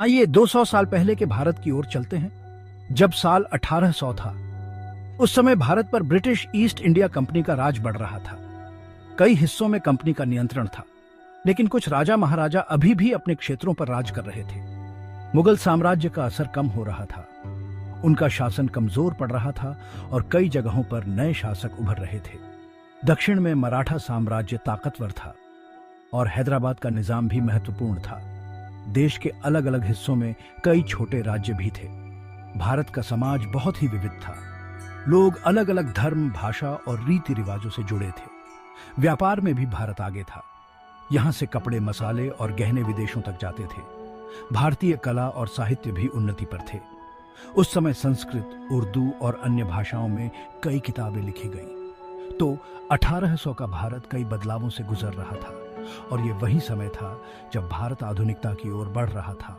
आइए 200 साल पहले के भारत की ओर चलते हैं। जब साल 1800 था, उस समय भारत पर ब्रिटिश ईस्ट इंडिया कंपनी का राज बढ़ रहा था। कई हिस्सों में कंपनी का नियंत्रण था, लेकिन कुछ राजा महाराजा अभी भी अपने क्षेत्रों पर राज कर रहे थे। मुगल साम्राज्य का असर कम हो रहा था, उनका शासन कमजोर पड़ रहा था और कई जगहों पर नए शासक उभर रहे थे। दक्षिण में मराठा साम्राज्य ताकतवर था और हैदराबाद का निजाम भी महत्वपूर्ण था। देश के अलग अलग हिस्सों में कई छोटे राज्य भी थे। भारत का समाज बहुत ही विविध था। लोग अलग अलग धर्म, भाषा और रीति रिवाजों से जुड़े थे। व्यापार में भी भारत आगे था। यहाँ से कपड़े, मसाले और गहने विदेशों तक जाते थे। भारतीय कला और साहित्य भी उन्नति पर थे। उस समय संस्कृत, उर्दू और अन्य भाषाओं में कई किताबें लिखी गईं। तो 1800 का भारत कई बदलावों से गुजर रहा था और ये वही समय था जब भारत आधुनिकता की ओर बढ़ रहा था।